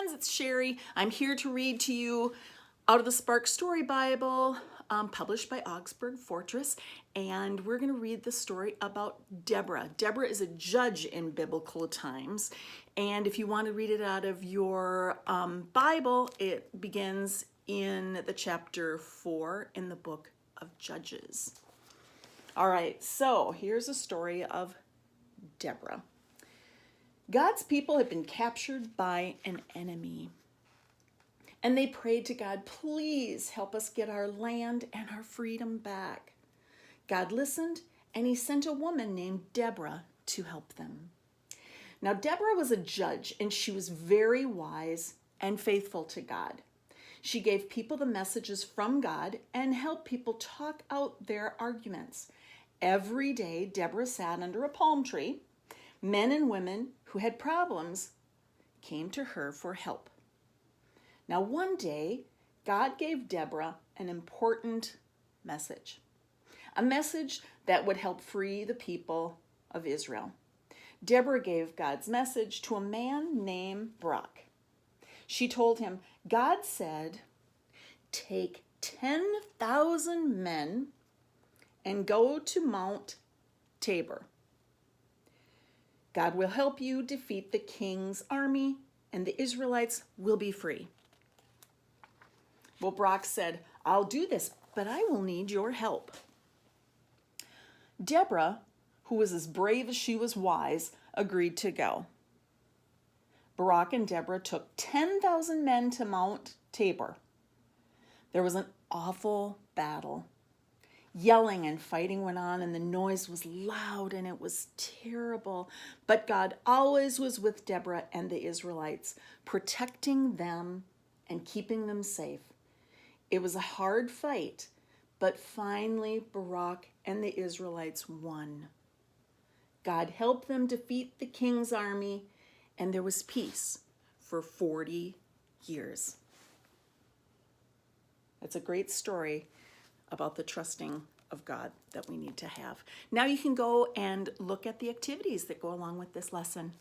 friends, it's Sherry. I'm here to read to you out of the Spark Story Bible, published by Augsburg Fortress, and we're going to read the story about Deborah. Deborah is a judge in biblical times, and if you want to read it out of your Bible, it begins in the chapter 4 in the book of Judges. All right, so here's a story of Deborah. God's people had been captured by an enemy. And they prayed to God, please help us get our land and our freedom back. God listened, and he sent a woman named Deborah to help them. Now, Deborah was a judge, and she was very wise and faithful to God. She gave people the messages from God and helped people talk out their arguments. Every day, Deborah sat under a palm tree. Men and women who had problems came to her for help. Now, one day, God gave Deborah an important message, a message that would help free the people of Israel. Deborah gave God's message to a man named Barak. She told him, God said, take 10,000 men and go to Mount Tabor. God will help you defeat the king's army, and the Israelites will be free. Well, Barak said, I'll do this, but I will need your help. Deborah, who was as brave as she was wise, agreed to go. Barak and Deborah took 10,000 men to Mount Tabor. There was an awful battle. Yelling and fighting went on, and the noise was loud, and it was terrible. But God always was with Deborah and the Israelites, protecting them and keeping them safe. It was a hard fight, but finally Barak and the Israelites won. God helped them defeat the king's army, and there was peace for 40 years. That's a great story about the trusting of God that we need to have. Now you can go and look at the activities that go along with this lesson.